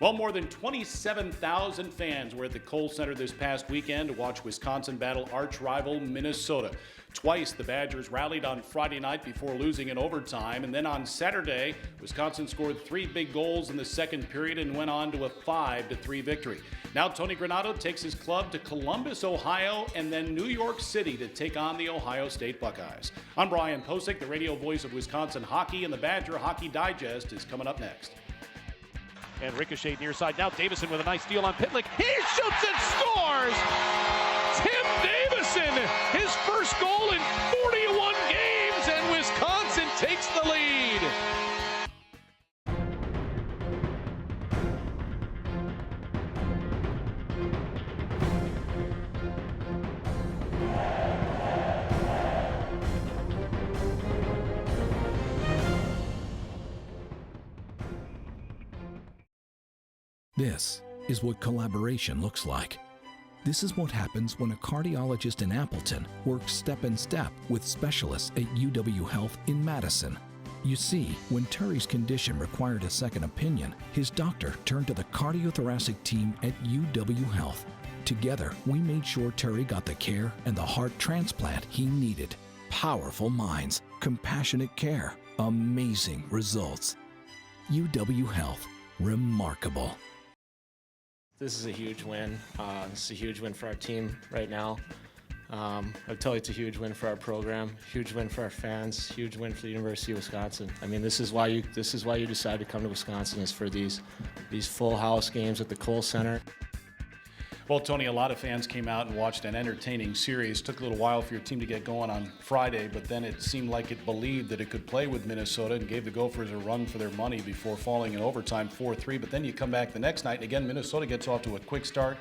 Well, more than 27,000 fans were at the Kohl Center this past weekend to watch Wisconsin battle arch rival Minnesota. Twice the Badgers rallied on Friday night before losing in overtime, and then on Saturday, Wisconsin scored 3 big goals in the second period and went on to a 5-3 victory. Now Tony Granato takes his club to Columbus, Ohio, and then New York City to take on the Ohio State Buckeyes. I'm Brian Posick, the radio voice of Wisconsin hockey, and the Badger Hockey Digest is coming up next. And ricochet near side. Now Davison with a nice steal on Pitlick. He shoots and scores! Tim Davison, his first goal in 41 games, and Wisconsin takes the lead. This is what collaboration looks like. This is what happens when a cardiologist in Appleton works step in step with specialists at UW Health in Madison. You see, when Terry's condition required a second opinion, his doctor turned to the cardiothoracic team at UW Health. Together, we made sure Terry got the care and the heart transplant he needed. Powerful minds, compassionate care, amazing results. UW Health, remarkable. This is a huge win. This is a huge win for our team right now. I'd tell you it's a huge win for our program, huge win for our fans, huge win for the University of Wisconsin. I mean, this is why you decide to come to Wisconsin, is for these full house games at the Kohl Center. Well, Tony, a lot of fans came out and watched an entertaining series. Took a little while for your team to get going on Friday, but then it seemed like it believed that it could play with Minnesota and gave the Gophers a run for their money before falling in overtime 4-3. But then you come back the next night, and again, Minnesota gets off to a quick start.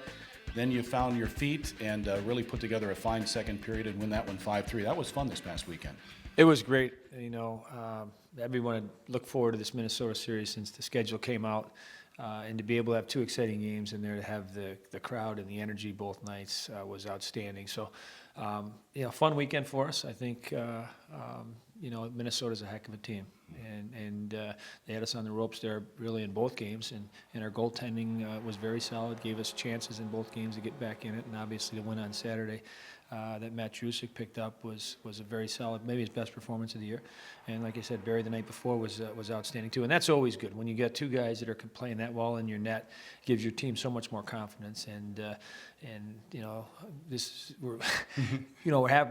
Then you found your feet and really put together a fine second period and win that one 5-3. That was fun this past weekend. It was great. You know, everyone had looked forward to this Minnesota series since the schedule came out. And to be able to have 2 exciting games in there, to have the crowd and the energy both nights was outstanding. So, fun weekend for us. I think, Minnesota's a heck of a team. And they had us on the ropes there really in both games. And our goaltending was very solid, gave us chances in both games to get back in it. And obviously the win on Saturday that Matt Jusek picked up was a very solid, maybe his best performance of the year. And like I said, Barry the night before was outstanding too. And that's always good when you get 2 guys that are playing that well in your net. Gives your team so much more confidence. We're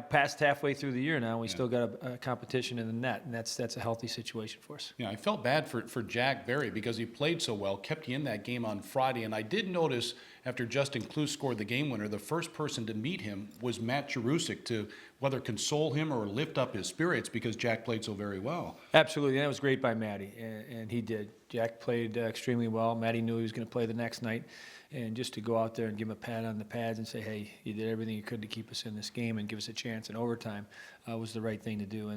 past halfway through the year now. We still got a competition in the net, and that's a healthy situation for us. Yeah, I felt bad for Jack Barry because he played so well, kept you in that game on Friday. And I did notice after Justin Kluse scored the game winner, the first person to meet him was Matt Jusek to whether console him or lift up his spirits because Jack played so very well. Absolutely, and that was great by Matty, and he did. Jack played extremely well. Matty knew he was going to play the next night, and just to go out there and give him a pat on the pads and say, hey, you did everything you could to keep us in this game and give us a chance in overtime was the right thing to do.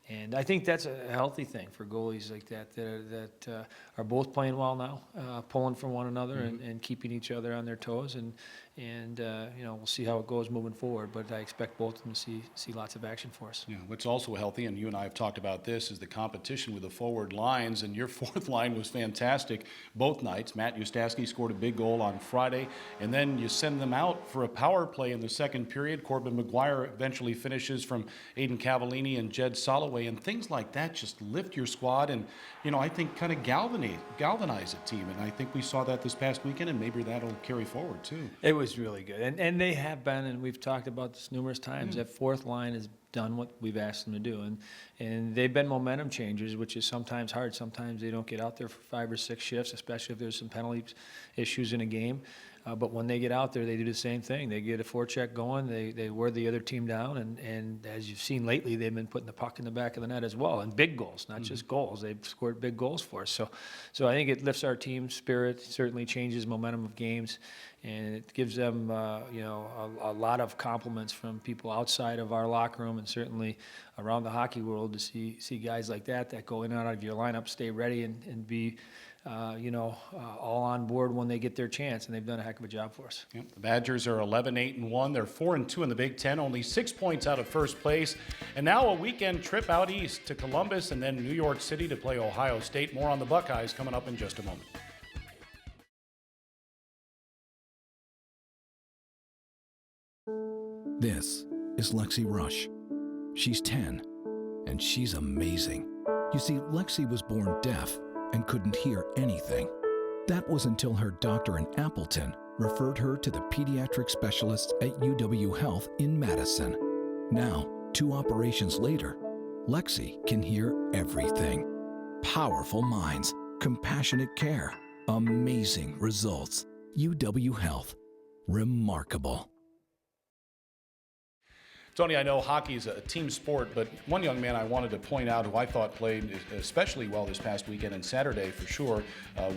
And I think that's a healthy thing for goalies like that are both playing well now, pulling from one another and keeping each other on their toes. And we'll see how it goes moving forward, but I expect both of them to see lots of action for us. Yeah, what's also healthy, and you and I have talked about this, is the competition with the forward lines, and your fourth line was fantastic both nights. Matt Ustaski scored a big goal on Friday, and then you send them out for a power play in the second period. Corbin McGuire eventually finishes from Aiden Cavallini and Jed Soloway, and things like that just lift your squad and, I think kind of galvanize a team, and I think we saw that this past weekend, and maybe that'll carry forward too. It was really good, and they have been, and we've talked about this numerous times, that fourth line has done what we've asked them to do, and they've been momentum changers, which is sometimes hard. Sometimes they don't get out there for 5 or 6 shifts, especially if there's some penalty issues in a game. But when they get out there, they do the same thing. They get a forecheck going. They wear the other team down, and as you've seen lately, they've been putting the puck in the back of the net as well, and big goals, not just goals. They've scored big goals for us. So I think it lifts our team's spirit. Certainly changes momentum of games, and it gives them a lot of compliments from people outside of our locker room and certainly around the hockey world to see guys like that go in and out of your lineup, stay ready, and be all on board when they get their chance, and they've done a heck of a job for us. Yep. The Badgers are 11-8-1. They're 4-2 in the Big Ten, only 6 points out of first place. And now a weekend trip out east to Columbus and then New York City to play Ohio State. More on the Buckeyes coming up in just a moment. This is Lexi Rush. She's 10, and she's amazing. You see, Lexi was born deaf and couldn't hear anything. That was until her doctor in Appleton referred her to the pediatric specialists at UW Health in Madison. Now, 2 operations later, Lexi can hear everything. Powerful minds, compassionate care, amazing results. UW Health. Remarkable. Tony, I know hockey is a team sport, but one young man I wanted to point out who I thought played especially well this past weekend and Saturday for sure,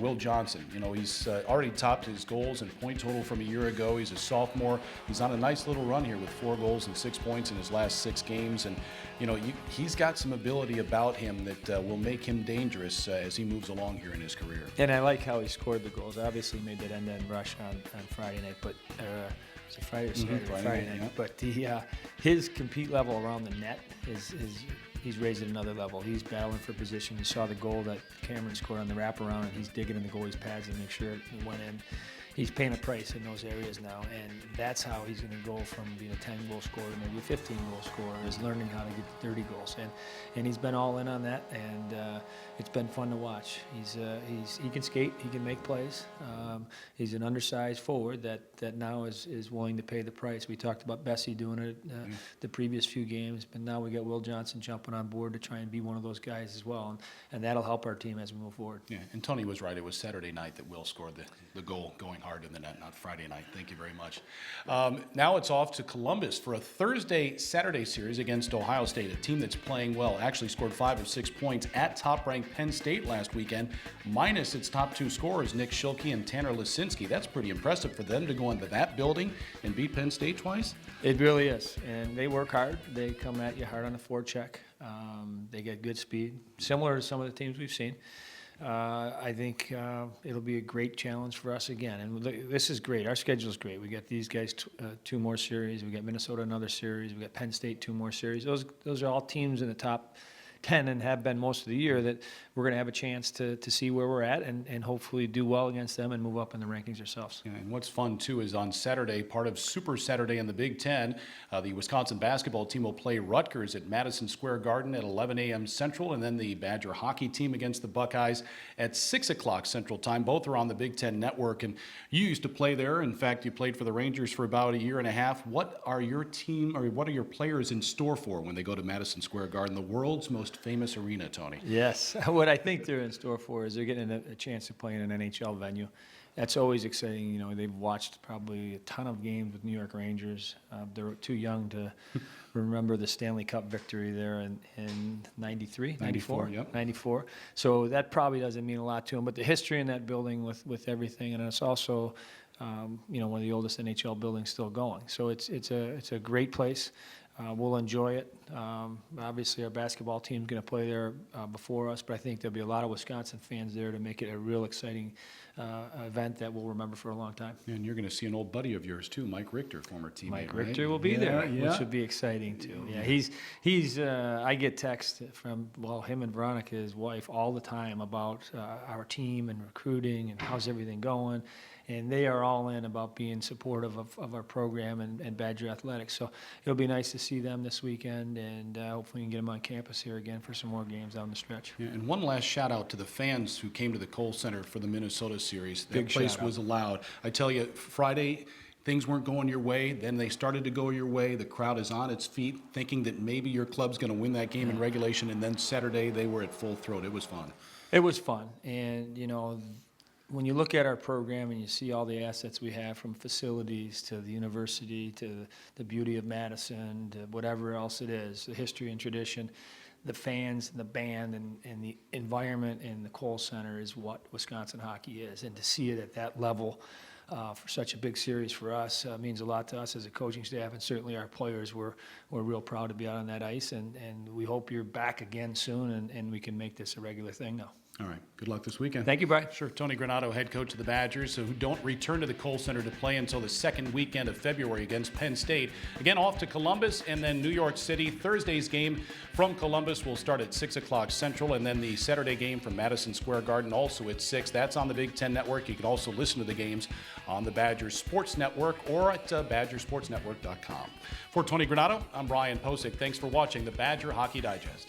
Will Johnson. You know, he's already topped his goals and point total from a year ago. He's a sophomore. He's on a nice little run here with 4 goals and 6 points in his last 6 games. And, you know, he's got some ability about him that will make him dangerous as he moves along here in his career. And I like how he scored the goals. Obviously, he made that end-to-end rush on Friday night, but was it Friday or Saturday? Friday night. Yeah. But his compete level around the net is he's raised it another level. He's battling for position. You saw the goal that Cameron scored on the wraparound, and he's digging in the goalie's pads to make sure it went in. He's paying a price in those areas now, and that's how he's going to go from being a 10-goal scorer to maybe a 15-goal scorer, is learning how to get to 30 goals. And he's been all in on that, and it's been fun to watch. He can skate, he can make plays. He's an undersized forward that now is willing to pay the price. We talked about Bessie doing it the previous few games, but now we got Will Johnson jumping on board to try and be one of those guys as well, and that'll help our team as we move forward. Yeah, and Tony was right. It was Saturday night that Will scored the goal going hard in the net, not Friday night. Thank you very much. Now it's off to Columbus for a Thursday-Saturday series against Ohio State, a team that's playing well. Actually scored 5 of 6 points at top-ranked Penn State last weekend, minus its top 2 scorers, Nick Schilke and Tanner Lisinski. That's pretty impressive for them to go into that building and beat Penn State twice. It really is, and they work hard. They come at you hard on the forecheck. They get good speed, similar to some of the teams we've seen. I think it'll be a great challenge for us again. And this is great. Our schedule is great. We got these guys 2 more series. We got Minnesota another series. We got Penn State 2 more series. Those are all teams in the top 10 and have been most of the year that we're going to have a chance to see where we're at and hopefully do well against them and move up in the rankings ourselves. Yeah, and what's fun, too, is on Saturday, part of Super Saturday in the Big Ten, the Wisconsin basketball team will play Rutgers at Madison Square Garden at 11 a.m. Central, and then the Badger hockey team against the Buckeyes at 6 o'clock Central Time. Both are on the Big Ten Network, and you used to play there. In fact, you played for the Rangers for about a year and a half. What are your team, or what are your players in store for when they go to Madison Square Garden, the world's most famous arena, Tony? Yes. What I think they're in store for is they're getting a chance to play in an NHL venue. That's always exciting. You know, they've watched probably a ton of games with New York Rangers. They're too young to remember the Stanley Cup victory there in 93, 94? Yep. 94. So that probably doesn't mean a lot to them. But the history in that building with everything, and it's also, you know, one of the oldest NHL buildings still going. So it's a great place. We'll enjoy it. Obviously, our basketball team's going to play there before us, but I think there'll be a lot of Wisconsin fans there to make it a real exciting event that we'll remember for a long time. And you're going to see an old buddy of yours, too, Mike Richter, former teammate. Mike Richter will be there, which would be exciting, too. Yeah, he's. I get texts from, him and Veronica, his wife, all the time about our team and recruiting and how's everything going. And they are all in about being supportive of our program and Badger Athletics. So it'll be nice to see them this weekend, and hopefully we can get them on campus here again for some more games down the stretch. Yeah, and one last shout out to the fans who came to the Kohl Center for the Minnesota series. That Big place shout out. was loud. I tell you, Friday, things weren't going your way. Then they started to go your way. The crowd is on its feet, thinking that maybe your club's going to win that game in regulation. And then Saturday, they were at full throat. It was fun. It was fun, and you know, when you look at our program and you see all the assets we have, from facilities to the university to the beauty of Madison to whatever else it is, the history and tradition, the fans and the band and the environment in the Kohl Center is what Wisconsin hockey is. And to see it at that level for such a big series for us means a lot to us as a coaching staff, and certainly our players. We're real proud to be out on that ice, and we hope you're back again soon and we can make this a regular thing now. All right. Good luck this weekend. Thank you, Brian. Sure. Tony Granato, head coach of the Badgers, who don't return to the Kohl Center to play until the second weekend of February against Penn State. Again, off to Columbus and then New York City. Thursday's game from Columbus will start at 6 o'clock Central, and then the Saturday game from Madison Square Garden also at 6. That's on the Big Ten Network. You can also listen to the games on the Badgers Sports Network or at badgersportsnetwork.com. For Tony Granato, I'm Brian Posick. Thanks for watching the Badger Hockey Digest.